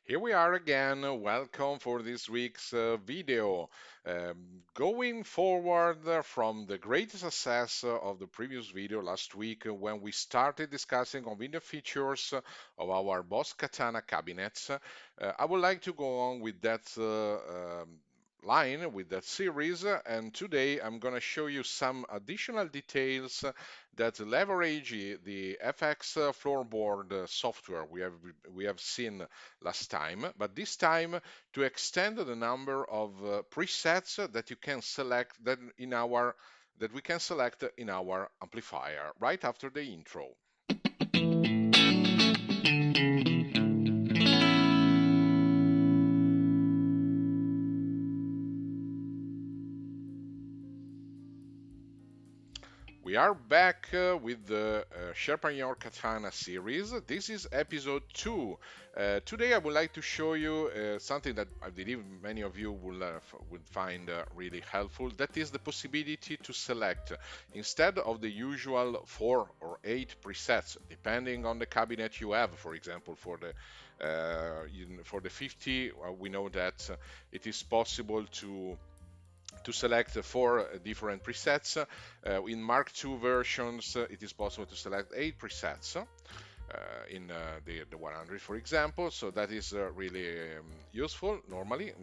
Here we are again. Welcome for this week's video. Going forward from the great success of the previous video last week when we started discussing on video features of our Boss Katana cabinets, I would like to go on with that line, with that series, and today I'm going to show you some additional details that leverage the FX floorboard software we have seen last time, but this time to extend the number of presets that you can select that we can select in our amplifier right after the intro. We are back with the Sharpen Your Katana series. This is episode 2. Today I would like to show you something that I believe many of you would find really helpful. That is the possibility to select, instead of the usual 4 or 8 presets, depending on the cabinet you have. For example, for the 50, we know that it is possible to select 4 different presets. In Mark II versions, it is possible to select 8 presets. In the 100, for example, so that is really useful. Normally,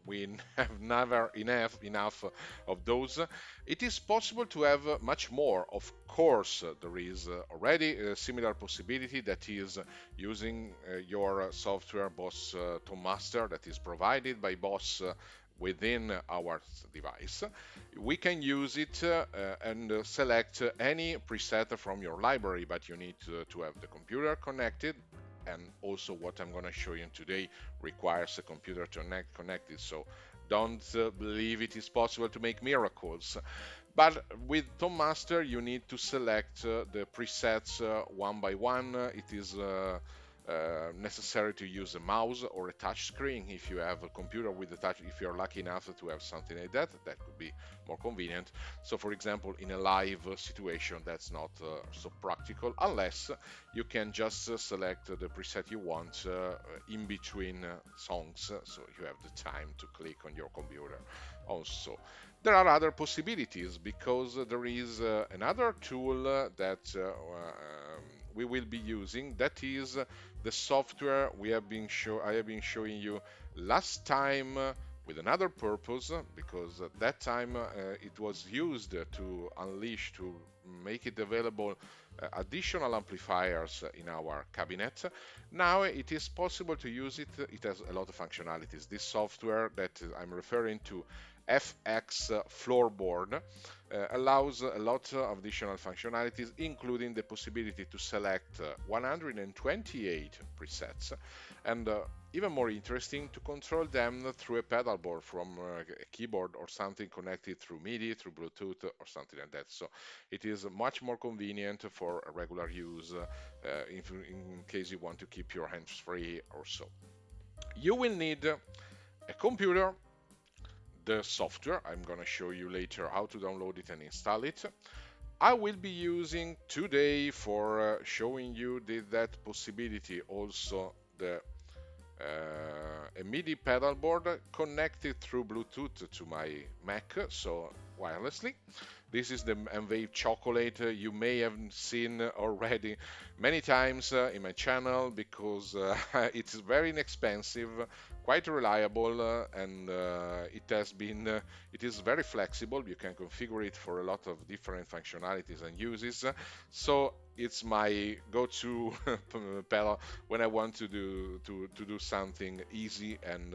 we have never enough of those. It is possible to have much more. Of course, there is already a similar possibility, that is using your software Boss Tone Master that is provided by Boss within our device. We can use it and select any preset from your library, but you need to have the computer connected. And also, what I'm going to show you today requires a computer to connected. So don't believe it is possible to make miracles. But with Tone Master, you need to select the presets one by one. It is necessary to use a mouse or a touch screen. If you have a computer with a touch, if you're lucky enough to have something like that, that could be more convenient. So for example, in a live situation, that's not so practical, unless you can just select the preset you want in between songs, so you have the time to click on your computer. Also, there are other possibilities, because there is another tool that we will be using, that is the software I have been showing you last time with another purpose, because at that time it was used to unleash, to make it available additional amplifiers in our cabinet. Now it is possible to use it. It has a lot of functionalities. This software that I'm referring to, FX floorboard, allows a lot of additional functionalities, including the possibility to select 128 presets, and even more interesting, to control them through a pedalboard from a keyboard or something connected through MIDI, through Bluetooth, or something like that. So it is much more convenient for regular use, in case you want to keep your hands free or so. You will need a computer, the software. I'm going to show you later how to download it and install it. I will be using today for showing you that possibility also a MIDI pedal board connected through Bluetooth to my Mac, so wirelessly. This is the M-Wave Chocolate. You may have seen already many times in my channel, because it's very inexpensive, quite reliable, and it is very flexible. You can configure it for a lot of different functionalities and uses. So it's my go-to pedal when I want to do something easy and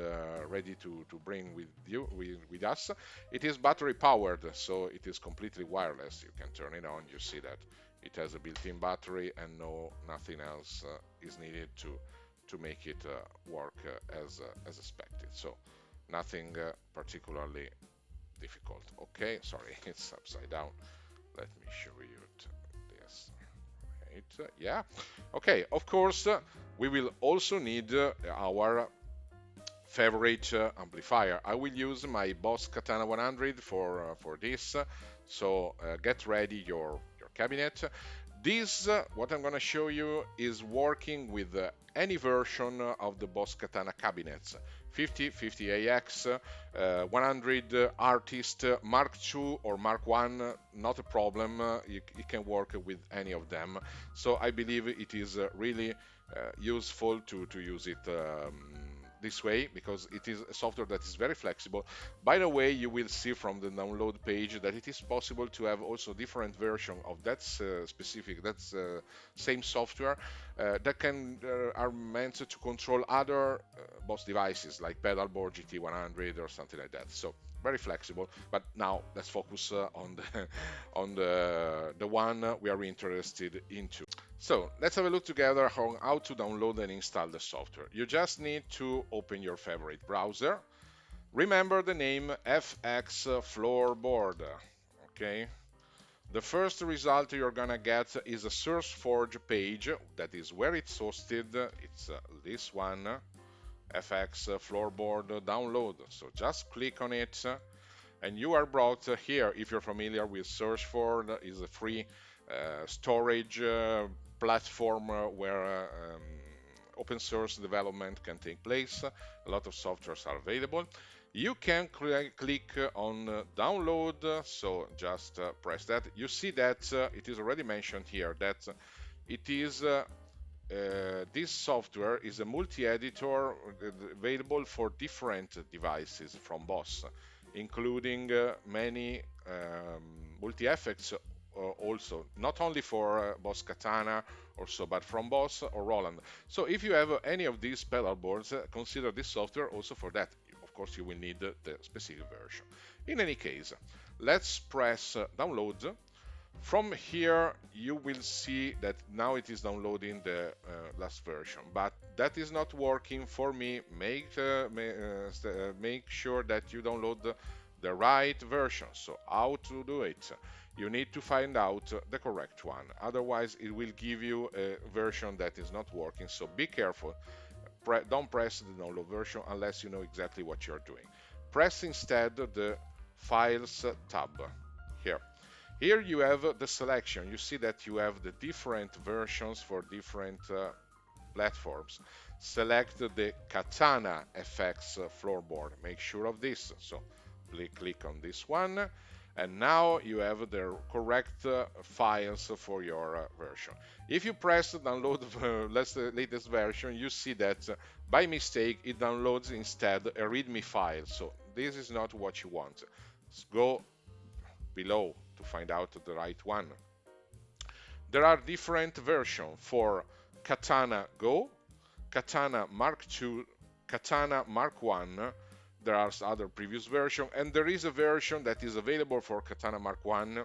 ready to bring with us. It is battery powered, so it is completely wireless. You can turn it on. You see that it has a built-in battery, and nothing else is needed to make it work as expected. So nothing particularly difficult. Okay, sorry, it's upside down. Let me show you this. Right, yeah. Okay, of course, we will also need our favorite amplifier. I will use my Boss Katana 100 for this. So get ready your cabinet. This, what I'm going to show you, is working with any version of the Boss Katana cabinets. 50, 50AX, 100 Artist, Mark II or Mark I, not a problem. It can work with any of them. So I believe it is really useful to use it this way, because it is a software that is very flexible. By the way, you will see from the download page that it is possible to have also different version of that same software that can are meant to control other Boss devices like pedalboard, GT100 or something like that. So very flexible. But now let's focus on the on the one we are interested into. So let's have a look together on how to download and install the software. You just need to open your favorite browser. Remember the name FX FloorBoard. Okay. The first result you're gonna get is a SourceForge page. That is where it's hosted. It's this one, FX FloorBoard download. So just click on it, and you are brought here. If you're familiar with SourceForge, is a free storage platform where open source development can take place. A lot of softwares are available. You can click on download, so just press that. You see that it is already mentioned here that it is this software is a multi-editor available for different devices from Boss, including many multi-effects also, not only for Boss Katana or so, but from Boss or Roland. So if you have any of these pedal boards, consider this software also for that. Of course, you will need the specific version. In any case, let's press download. From here, you will see that now it is downloading the last version, but that is not working for me. Make sure that you download the right version. So how to do it? You need to find out the correct one. Otherwise, it will give you a version that is not working. So be careful. Don't press the download version unless you know exactly what you're doing. Press instead the Files tab here. Here you have the selection. You see that you have the different versions for different platforms. Select the Katana FX floorboard. Make sure of this. So click on this one. And now you have the correct files for your version. If you press download the latest version, you see that by mistake it downloads instead a README file. So this is not what you want. Go below to find out the right one. There are different versions for Katana Go, Katana Mark II, Katana Mark I. There are other previous versions, and there is a version that is available for Katana Mark I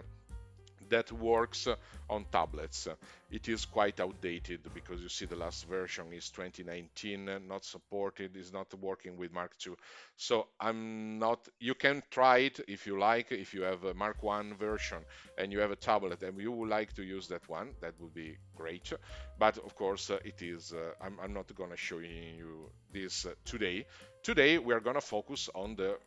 that works on tablets. It is quite outdated because you see the last version is 2019, not supported, is not working with Mark II. So I'm not, you can try it if you like, if you have a Mark I version and you have a tablet and you would like to use that one, that would be great. But of course, it is, I'm not going to show you this today. Today we are going to focus on the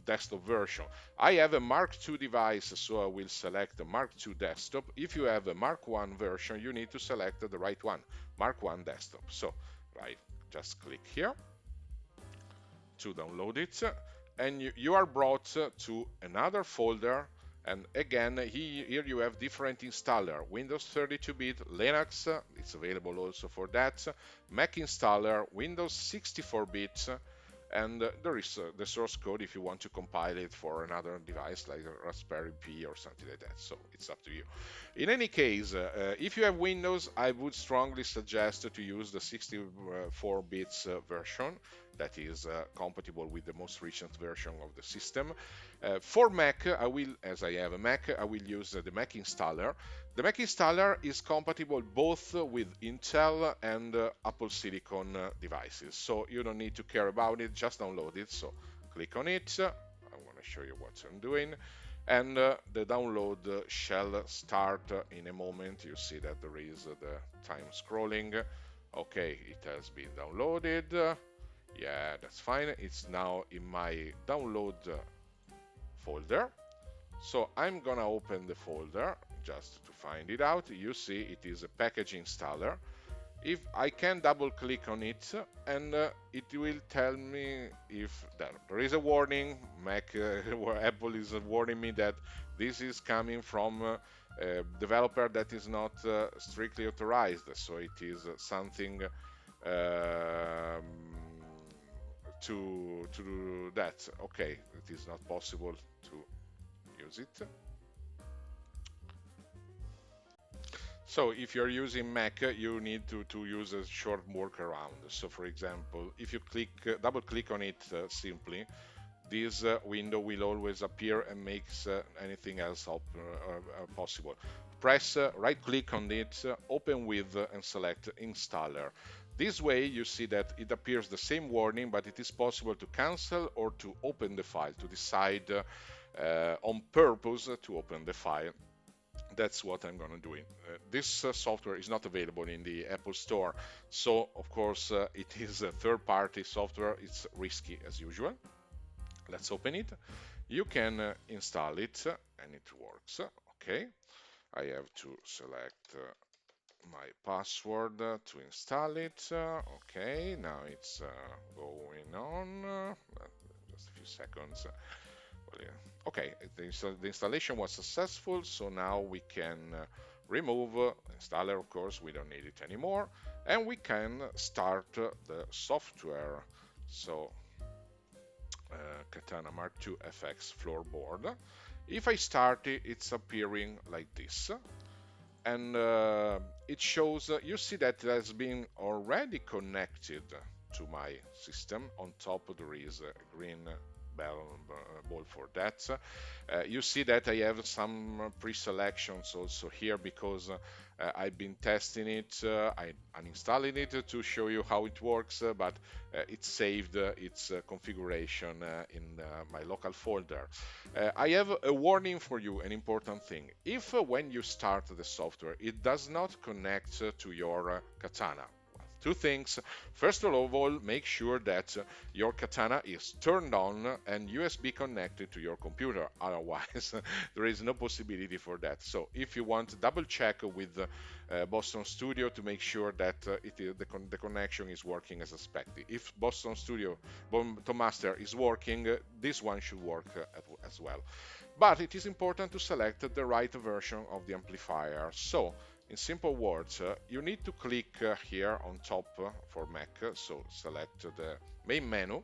desktop version. I have a Mark II device, so I will select the Mark II desktop. If you have a Mark I version, you need to select the right one, Mark I desktop. So, right, just click here to download it, and you are brought to another folder. And again, here you have different installer, Windows 32-bit, Linux, it's available also for that, Mac installer, Windows 64-bit, and there is the source code if you want to compile it for another device like a Raspberry Pi or something like that. So it's up to you. In any case, if you have Windows, I would strongly suggest to use the 64-bit version that is compatible with the most recent version of the system. For Mac, as I have a Mac, I will use the Mac installer. The Mac installer is compatible both with Intel and Apple Silicon devices, so you don't need to care about it, just download it. So click on it. I'm going to show you what I'm doing. And the download shall start in a moment. You see that there is the time scrolling. Okay, it has been downloaded. Yeah, that's fine. It's now in my download folder. So I'm gonna open the folder. just to find it out, you see it is a package installer. If I can double click on it, and it will tell me if there is a warning. Where Apple is warning me that this is coming from a developer that is not strictly authorized, so it is something to do that. Okay, it is not possible to use it. So if you're using Mac, you need to use a short workaround. So for example, if you double click on it simply, this window will always appear and makes anything else possible. Press right click on it, open with and select installer. This way you see that it appears the same warning, but it is possible to cancel or to open the file, to decide on purpose to open the file. That's what I'm going to do. This software is not available in the Apple Store, so of course it is a third-party software. It's risky as usual. Let's open it. You can install it and it works. Okay, I have to select my password to install it. Okay, now it's going on. Just a few seconds. Well, yeah. Okay, the installation was successful, so now we can remove installer. Of course, we don't need it anymore, and we can start the software. So Katana Mark II FX floorboard. If I start it, it's appearing like this, and it shows, you see that it has been already connected to my system. On top there is a green ball for that. You see that I have some pre-selections also here because I've been testing it. I uninstalling it to show you how it works, but it saved its configuration in my local folder. I have a warning for you, an important thing. If when you start the software, it does not connect to your Katana, two things. First of all, make sure that your Katana is turned on and USB connected to your computer. Otherwise, there is no possibility for that. So if you want, double check with Boston Studio to make sure that the connection is working as expected. If Boston Studio Tomaster is working, this one should work as well. But it is important to select the right version of the amplifier. So in simple words, you need to click here on top for Mac, so select the main menu,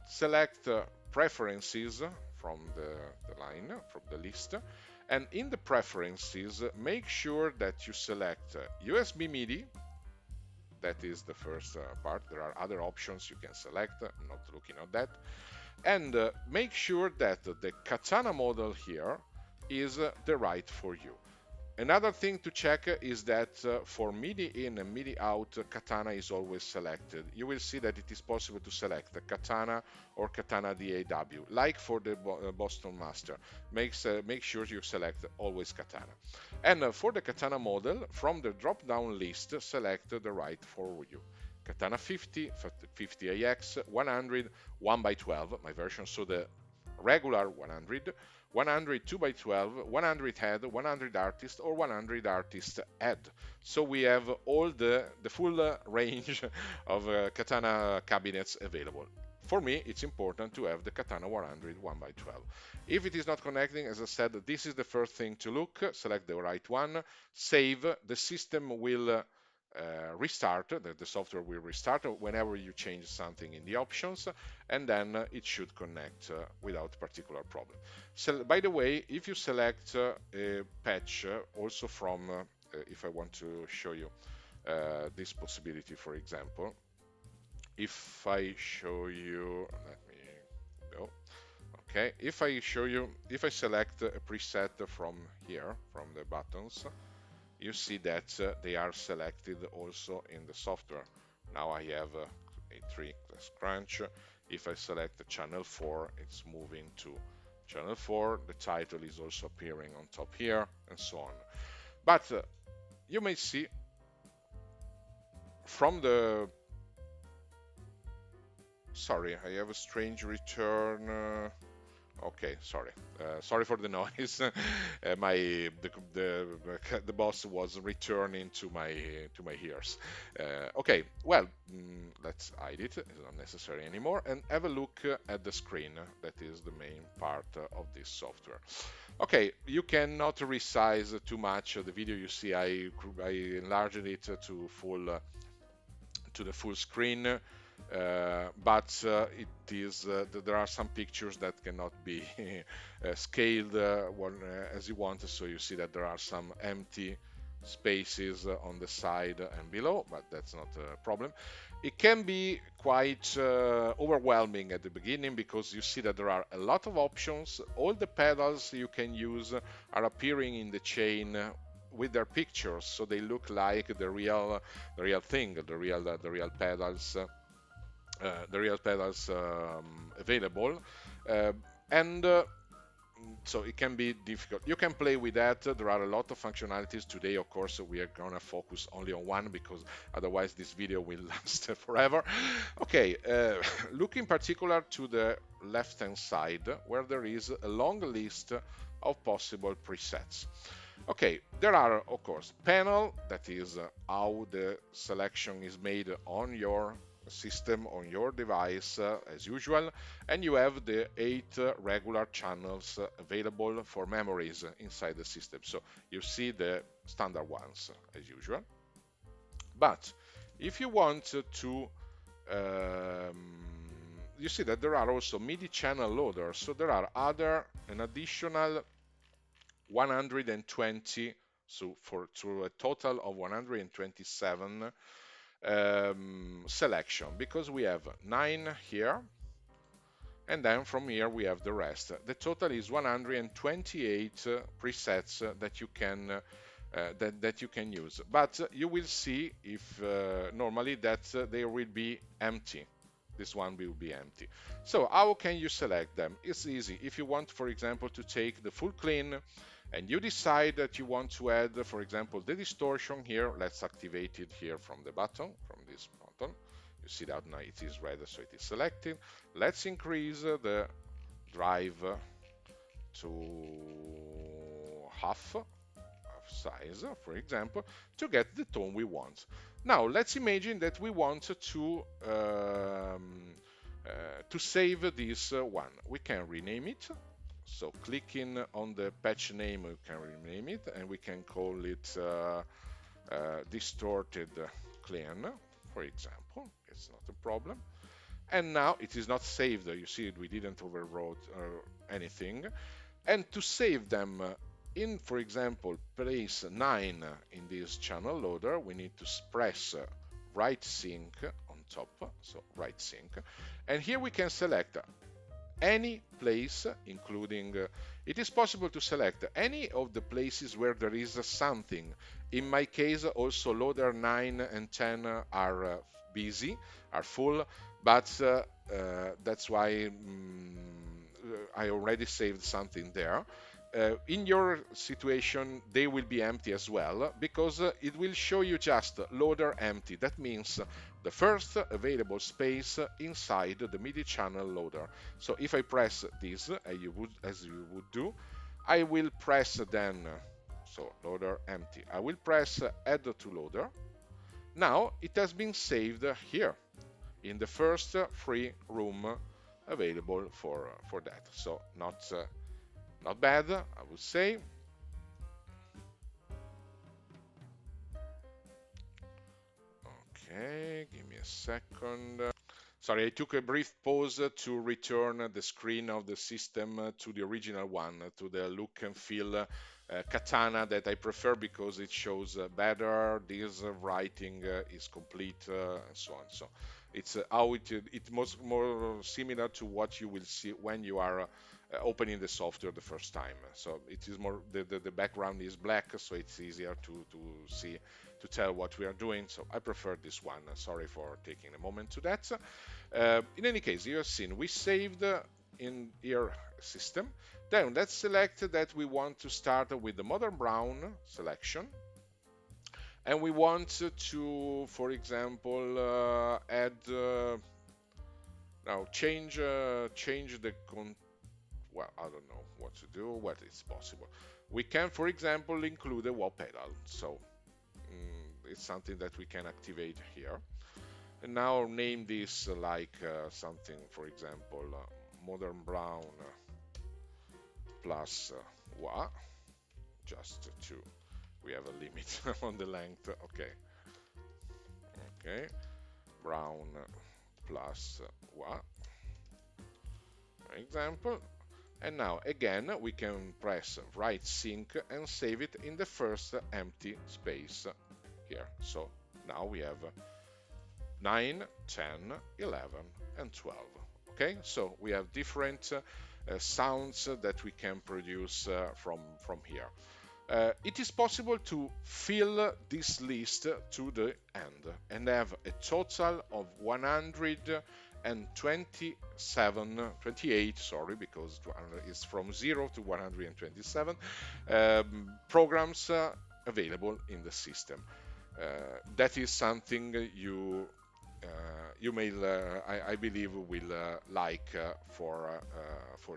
select preferences from the line, from the list, and in the preferences, make sure that you select USB MIDI. That is the first part. There are other options you can select, I'm not looking at that. And make sure that the Katana model here is the right for you. Another thing to check is that for MIDI in and MIDI out, Katana is always selected. You will see that it is possible to select the Katana or Katana DAW, like for the Boston Master. Make sure you select always Katana. And for the Katana model, from the drop-down list, select the right for you. Katana 50, 50AX, 100, 1x12, my version, so the regular 100, 100 2x12, 100 head, 100 artist, or 100 artist head. So we have all the full range of Katana cabinets available. For me, it's important to have the Katana 100 1x12. If it is not connecting, as I said, this is the first thing to look. Select the right one, save. The system will restart, the software will restart whenever you change something in the options, and then it should connect without particular problem. So, by the way, if you select a patch, also from, if I want to show you this possibility, for example, if I show you, let me go. Okay, if I show you, if I select a preset from here, from the buttons, you see that they are selected also in the software. Now I have A3 crunch. If I select the channel 4, it's moving to channel 4. The title is also appearing on top here, and so on. But you may see from the... Sorry, I have a strange return. Okay, sorry. Sorry for the noise. My the boss was returning to my ears. Okay, well, let's hide it. It's not necessary anymore. And have a look at the screen. That is the main part of this software. Okay, you cannot resize too much the video. You see, I enlarged it to full to the full screen, but there are some pictures that cannot be scaled as you want. So you see that there are some empty spaces on the side and below, but that's not a problem. It can be quite overwhelming at the beginning because you see that there are a lot of options. All the pedals you can use are appearing in the chain with their pictures, so they look like the real thing, the real pedals, available, uh, and so it can be difficult. You can play with that. There are a lot of functionalities today. Of course, we are gonna focus only on one because otherwise this video will last forever. Okay, look in particular to the left-hand side where there is a long list of possible presets. Okay, there are, of course, panel, that is how the selection is made on your system, on your device, as usual, and you have the 8 regular channels available for memories inside the system. So you see the standard ones, as usual. But if you want to you see that there are also MIDI channel loaders, so there are an additional 120, so for to a total of 127 selection, because we have 9 here, and then from here we have the rest. The total is 128 presets that you can that you can use, but you will see if normally that they will be empty. This one will be empty. So how can you select them? It's easy. If you want, for example, to take the full clean and you decide that you want to add, for example, the distortion here, let's activate it here from the button, from this button. You see that now it is red, so it is selected. Let's increase the drive to half size, for example, to get the tone we want. Now let's imagine that we want to save this one. We can rename it. So clicking on the patch name, we can rename it, and we can call it distorted clean, for example. It's not a problem. And now it is not saved. You see, we didn't overwrote anything. And to save them in, for example, place 9 in this channel loader, we need to press right sync on top, so right sync. And here we can select any place, including, it is possible to select any of the places where there is something. In my case, also loader 9 and 10 are busy, are full, but that's why I already saved something there. In your situation, they will be empty as well, because it will show you just loader empty. That means the first available space inside the MIDI channel loader. So if I press this, as you would do, I will press then, so loader empty. I will press add to loader. Now it has been saved here in the first free room available for that. So not bad, I would say. Okay, give me a second. Sorry, I took a brief pause to return the screen of the system to the original one, to the look and feel Katana that I prefer because it shows better. This writing is complete and so on. So it's how it more similar to what you will see when you are opening the software the first time. So it is more the background is black, so it's easier to see, to tell what we are doing. So I prefer this one. Sorry for taking a moment to that. In any case, you have seen we saved in your system. Then let's select that we want to start with the Modern Brown selection. And we want to, for example, add, now change the well, I don't know what to do, what is possible. We can, for example, include a wah pedal. So it's something that we can activate here. And now name this like something, for example, modern brown plus wah, just to, we have a limit on the length. Okay, okay, brown plus wah, for example. And now again we can press right sync and save it in the first empty space here. So now we have 9, 10, 11, and 12. Okay, so we have different sounds that we can produce from here. It is possible to fill this list to the end and have a total of 128, sorry, because it's from 0 to 127 programs available in the system. That is something uh, you may, I believe, will like for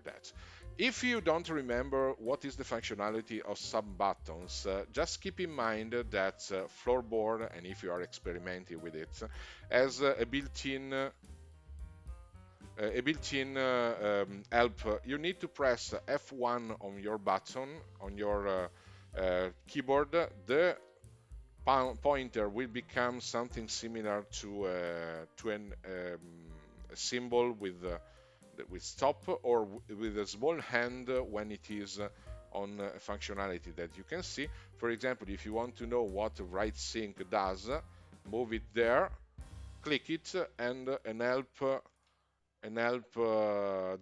that. If you don't remember what is the functionality of some buttons, just keep in mind that FloorBoard, and if you are experimenting with it, has a built-in help. You need to press F1 on your button on your keyboard. The pointer will become something similar to a symbol with stop, or with a small hand when it is on a functionality that you can see. For example, if you want to know what right sync does, move it there, click it, and an help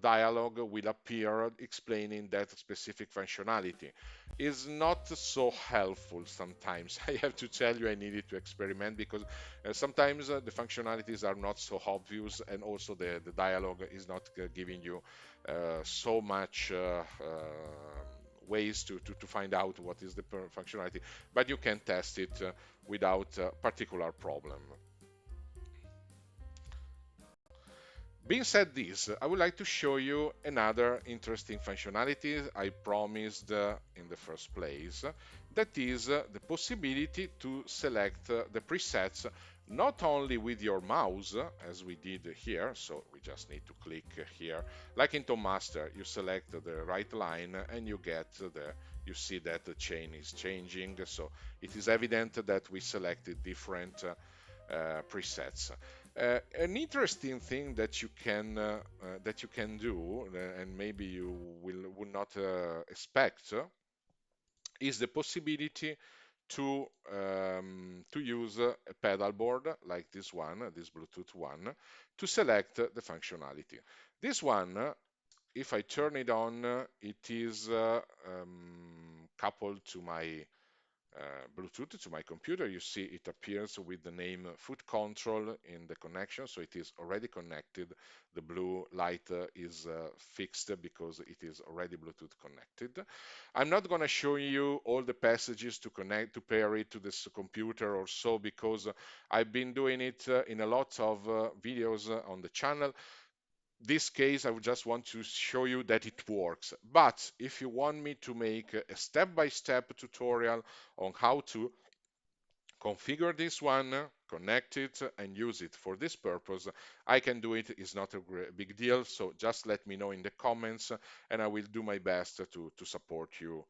dialog will appear explaining that specific functionality. Is not so helpful sometimes. I have to tell you, I needed to experiment because sometimes the functionalities are not so obvious, and also the dialog is not giving you so much ways to find out what is the functionality, but you can test it without particular problem. Being said this, I would like to show you another interesting functionality I promised in the first place. That is the possibility to select the presets not only with your mouse, as we did here, so we just need to click here. Like in Tone Master, you select the right line and you see that the chain is changing, so it is evident that we selected different presets. An interesting thing that you can do, and maybe you would not expect, is the possibility to use a pedal board like this one, this Bluetooth one, to select the functionality. This one, if I turn it on, it is coupled to my Bluetooth to my computer. You see it appears with the name foot control in the connection, so it is already connected. The blue light is fixed because it is already Bluetooth connected. I'm not going to show you all the passages to connect, to pair it to this computer or so, because I've been doing it in a lot of videos on the channel. This case, I would just want to show you that it works. But if you want me to make a step-by-step tutorial on how to configure this one, connect it, and use it for this purpose, I can do it. It's not a big deal. So just let me know in the comments, and I will do my best to support you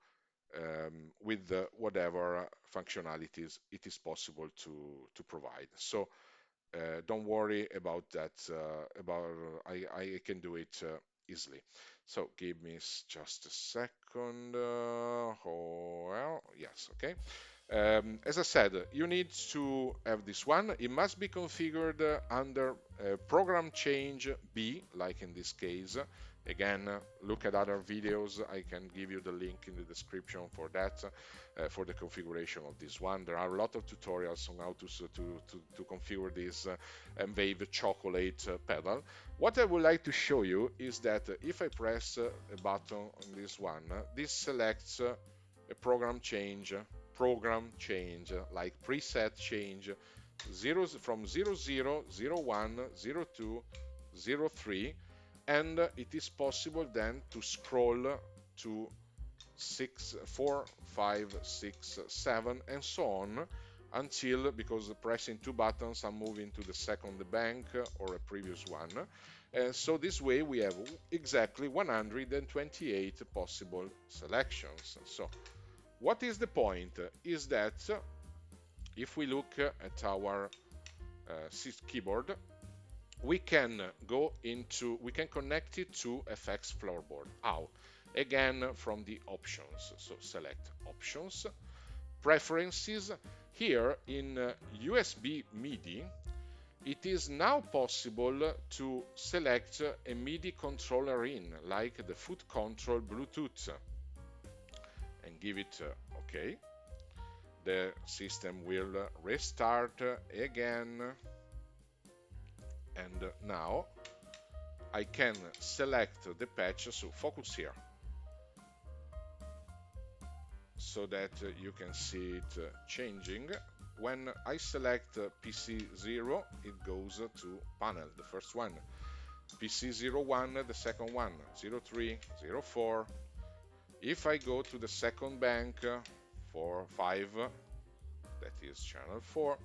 with whatever functionalities it is possible to provide. So don't worry about that. I can do it easily. So give me just a second. Oh, well, yes, okay. As I said, you need to have this one. It must be configured under Program Change B, like in this case. Again, look at other videos. I can give you the link in the description for that, for the configuration of this one. There are a lot of tutorials on how to configure this Wave chocolate pedal. What I would like to show you is that if I press a button on this one, this selects a program change, like preset change, from 00, 01, 02, 03, and it is possible then to scroll to 6, 4, 5, 6, 7, and so on until, because pressing two buttons, I'm moving to the second bank or a previous one. So this way we have exactly 128 possible selections. So what is the point? Is that if we look at our keyboard, we can we can connect it to FX Floorboard. How? Again, from the options. So select options, preferences. Here in USB MIDI, it is now possible to select a MIDI controller in, like the foot control Bluetooth, and give it OK. The system will restart again, and now I can select the patch. So focus here so that you can see it changing. When I select PC0, it goes to panel, the first one. PC01, the second one. 03, 04. If I go to the second bank, 4, 5, that is channel 4.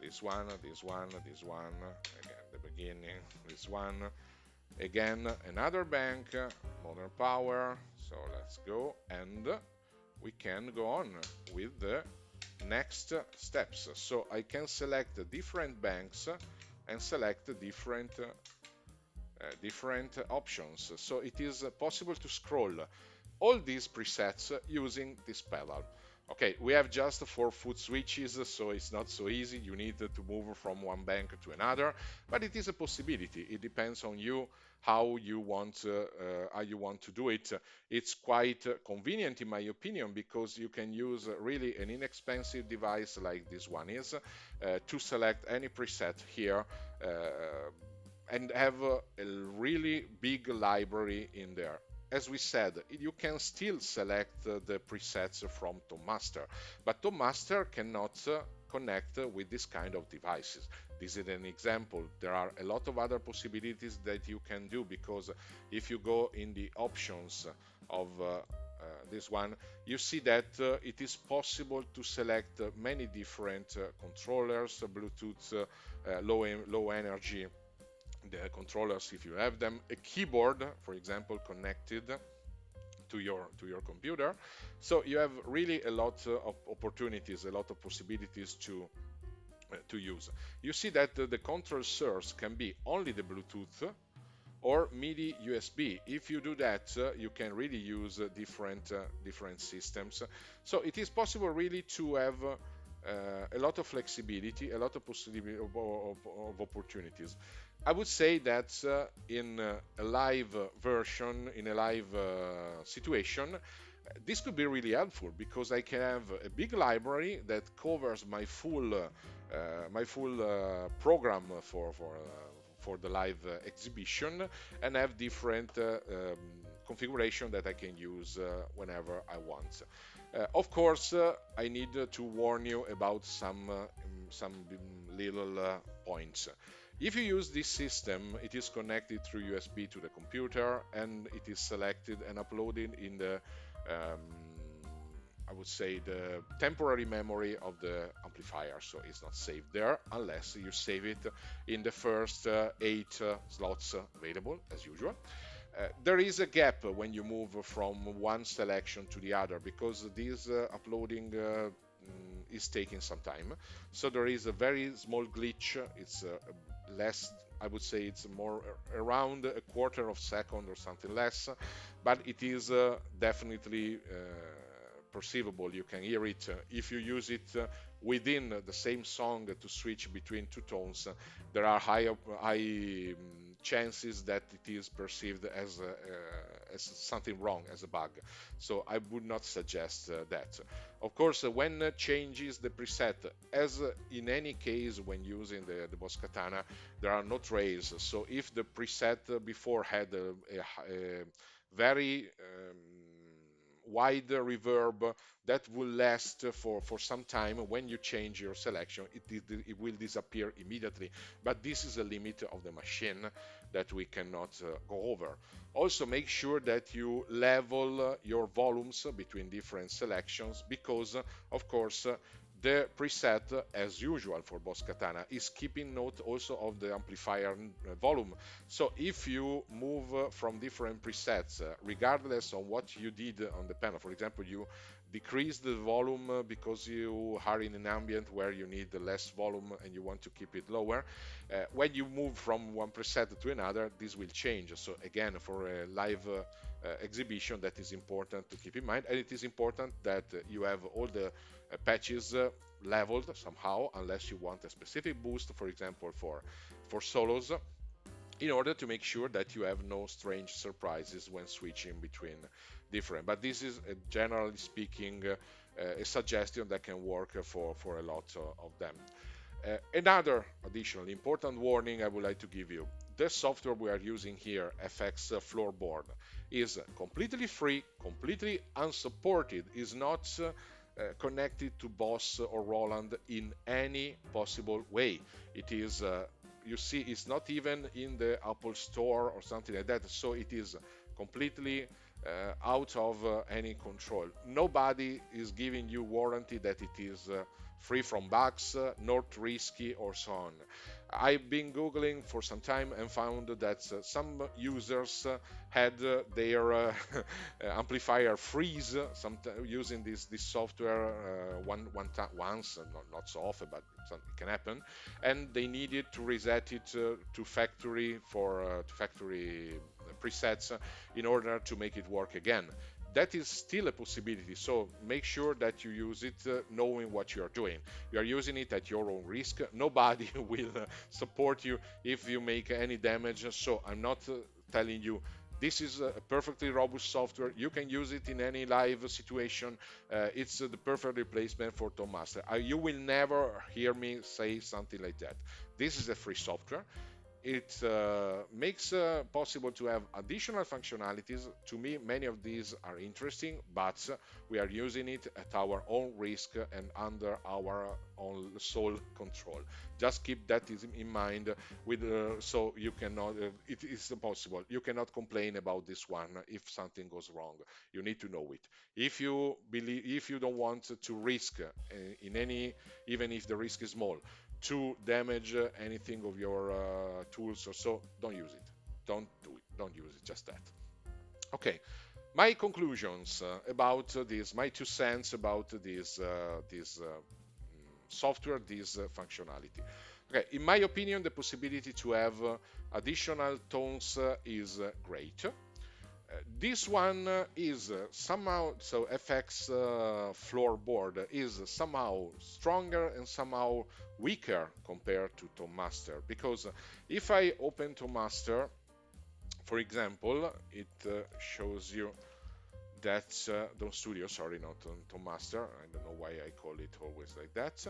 This one, this one, this one, again, the beginning, this one. Again, another bank, modern power. So let's go, and we can go on with the next steps. So I can select different banks and select different options. So it is possible to scroll all these presets using this pedal. Okay, we have just 4 foot switches, so it's not so easy. You need to move from one bank to another, but it is a possibility. It depends on you how you want to do it. It's quite convenient, in my opinion, because you can use really an inexpensive device like this one is to select any preset here. And have a really big library in there. As we said, you can still select the presets from ToneMaster, but ToneMaster cannot connect with this kind of devices. This is an example. There are a lot of other possibilities that you can do, because if you go in the options of this one, you see that it is possible to select many different controllers, Bluetooth, low energy the controllers if you have them, a keyboard, for example, connected to your computer. So you have really a lot of opportunities, a lot of possibilities to use. You see that the control source can be only the Bluetooth or MIDI USB. If you do that, you can really use different systems. So it is possible really to have a lot of flexibility, a lot of possibility of opportunities. I would say that in a live version, in a live situation, this could be really helpful, because I can have a big library that covers my full program for the live exhibition, and have different configuration that I can use whenever I want. Of course, I need to warn you about some little points. If you use this system, it is connected through USB to the computer, and it is selected and uploaded in the I would say the temporary memory of the amplifier, so it's not saved there unless you save it in the first 8 slots available as usual. There is a gap when you move from one selection to the other, because this uploading is taking some time. So there is a very small glitch. It's less, I would say it's more around a quarter of a second or something less, but it is definitely perceivable. You can hear it if you use it within the same song to switch between two tones. There are high chances that it is perceived as something wrong, as a bug. So I would not suggest that. Of course, when changes the preset, as in any case when using the Boss Katana, there are no trails. So if the preset before had a very wide reverb that will last for some time. When you change your selection, it will disappear immediately, but this is a limit of the machine that we cannot go over. Also, make sure that you level your volumes between different selections, because of course the preset, as usual for Boss Katana, is keeping note also of the amplifier volume. So if you move from different presets, regardless of what you did on the panel, for example, you decrease the volume because you are in an ambient where you need less volume and you want to keep it lower, when you move from one preset to another, this will change. So again, for a live exhibition, that is important to keep in mind, and it is important that you have all the patches leveled somehow, unless you want a specific boost, for example, for solos, in order to make sure that you have no strange surprises when switching between different. But this is, generally speaking, a suggestion that can work for a lot of them. Another additional important warning I would like to give you: the software we are using here, FX FloorBoard, is completely free, completely unsupported, is not connected to Boss or Roland in any possible way. It is, you see, it's not even in the Apple Store or something like that, so it is completely out of any control. Nobody is giving you warranty that it is free from bugs, not risky, or so on. I've been googling for some time and found that some users had their amplifier freeze using this software once, not so often, but it can happen, and they needed to reset it to factory presets in order to make it work again. That is still a possibility, so make sure that you use it knowing what you are doing. You are using it at your own risk. Nobody will support you if you make any damage, so I'm not telling you this is a perfectly robust software. You can use it in any live situation. It's the perfect replacement for Tom Master. You will never hear me say something like that. This is a free software. It makes possible to have additional functionalities. To me, many of these are interesting, but we are using it at our own risk and under our own sole control. Just keep that in mind. With so you cannot. It is impossible. You cannot complain about this one if something goes wrong. You need to know it. If you don't want to risk in any, even if the risk is small, to damage anything of your tools or so, don't use it. Don't do it. Don't use it. Just that. Okay. My conclusions about this, my 2 cents about this software, this functionality. Okay, in my opinion, the possibility to have additional tones is great. This one is somehow, so FX floorboard is somehow stronger and somehow weaker compared to Tone Master, because if I open Tone Master, for example, it shows you that Tone Studio, sorry, not Tone Master. I don't know why I call it always like that.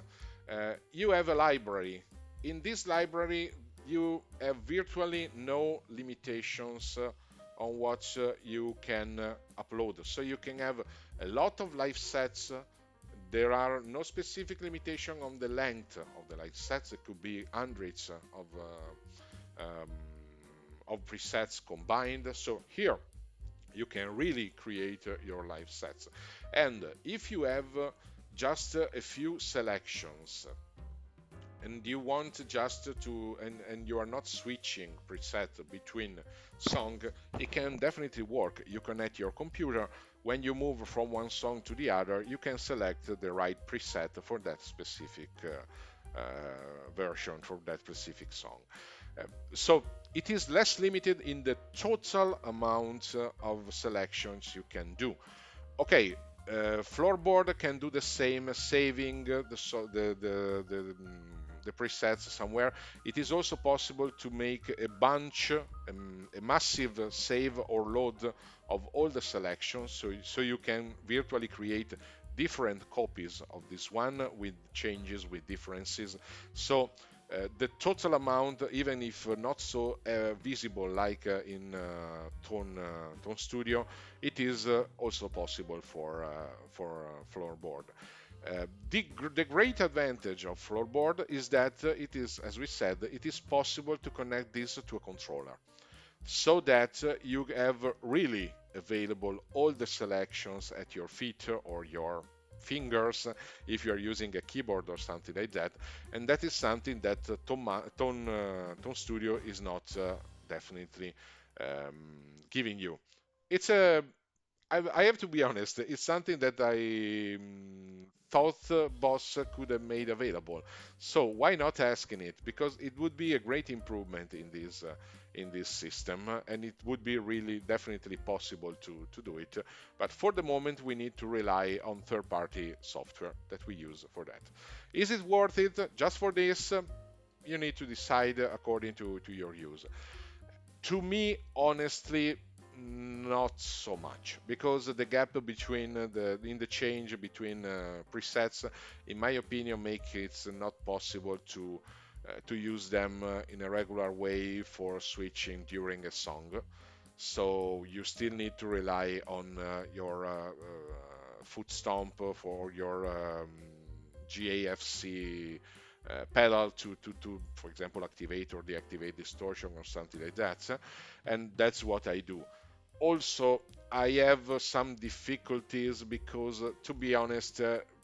You have a library. In this library, you have virtually no limitations on what you can upload. So you can have a lot of live sets. There are no specific limitation on the length of the live sets. It could be hundreds of presets combined. So here you can really create your live sets. And if you have just a few selections and you want just to, and you are not switching preset between song, it can definitely work. You connect your computer. When you move from one song to the other, you can select the right preset for that specific version, for that specific song. So it is less limited in the total amount of selections you can do. Okay, floorboard can do the same, saving the presets somewhere. It is also possible to make a bunch, a massive save or load of all the selections, so you can virtually create different copies of this one with changes, with differences. So The total amount, even if not so visible like in Tone Studio, it is also possible for FloorBoard. The great advantage of FloorBoard is that it is, as we said, it is possible to connect this to a controller so that you have really available all the selections at your feet or your fingers if you are using a keyboard or something like that. And that is something that Tone Studio is not definitely giving you. It's a I have to be honest, it's something that I thought Boss could have made available. So why not asking it? Because it would be a great improvement in this system, and it would be really definitely possible to do it. But for the moment, we need to rely on third-party software that we use for that. Is it worth it just for this? You need to decide according to your use. To me, honestly, not so much because the gap between the change between presets, in my opinion, make it not possible to use them in a regular way for switching during a song. So you still need to rely on your foot stomp for your GAFC pedal to, for example, activate or deactivate distortion or something like that. And that's what I do. Also, I have some difficulties because, to be honest,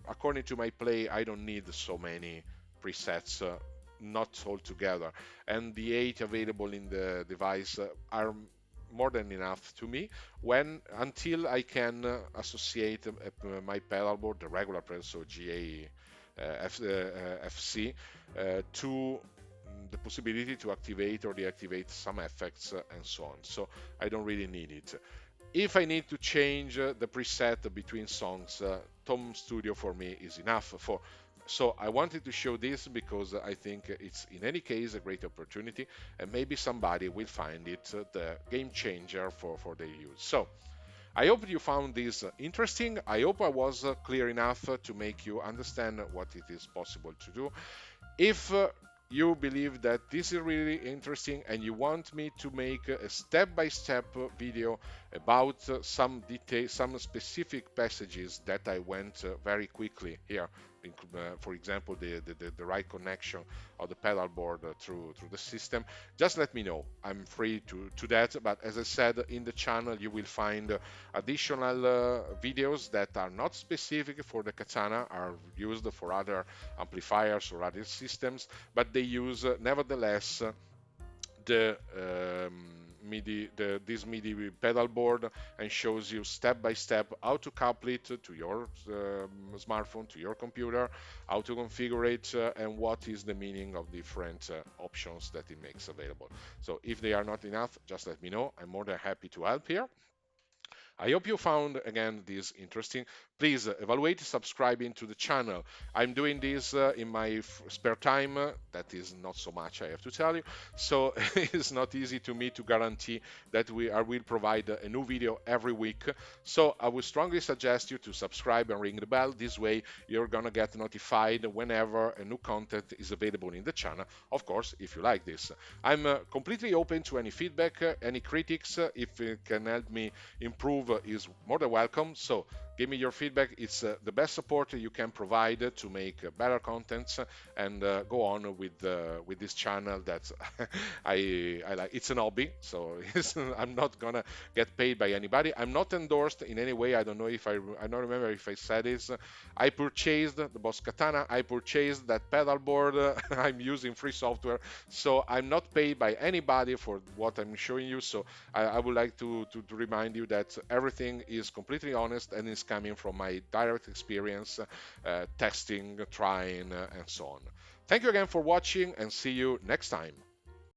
according to my play, I don't need so many presets, not all together. And the 8 available in the device are more than enough to me when until I can associate my pedalboard, the regular pedal, so GA FC, to the possibility to activate or deactivate some effects and so on. So I don't really need it. If I need to change the preset between songs, Tom Studio for me is enough. So I wanted to show this because I think it's in any case a great opportunity, and maybe somebody will find it the game changer for their use. So I hope you found this interesting. I hope I was clear enough to make you understand what it is possible to do. If you believe that this is really interesting and you want me to make a step-by-step video about some detail, some specific passages that I went very quickly here, for example, the right connection of the pedal board through the system, just let me know. I'm free to that. But as I said, in the channel you will find additional videos that are not specific for the Katana, are used for other amplifiers or other systems, but they use nevertheless the this MIDI pedal board and shows you step by step how to couple it to your smartphone, to your computer, how to configure it, and what is the meaning of different options that it makes available. So if they are not enough, just let me know. I'm more than happy to help here. I hope you found again this interesting. Please evaluate subscribing to the channel. I'm doing this in my spare time. That is not so much, I have to tell you. So it's not easy to me to guarantee that I will provide a new video every week. So I would strongly suggest you to subscribe and ring the bell. This way you're gonna get notified whenever a new content is available in the channel. Of course, if you like this. I'm completely open to any feedback, any critics. If it can help me improve is more than welcome. So give me your feedback. It's the best support you can provide to make better contents and go on with this channel that I like. It's an hobby, so I'm not gonna get paid by anybody. I'm not endorsed in any way. I don't know if I don't remember if I said this. I purchased the Boss Katana. I purchased that pedal board. I'm using free software, so I'm not paid by anybody for what I'm showing you. So I would like to remind you that everything is completely honest and is coming from my direct experience, testing, trying, and so on. Thank you again for watching and see you next time.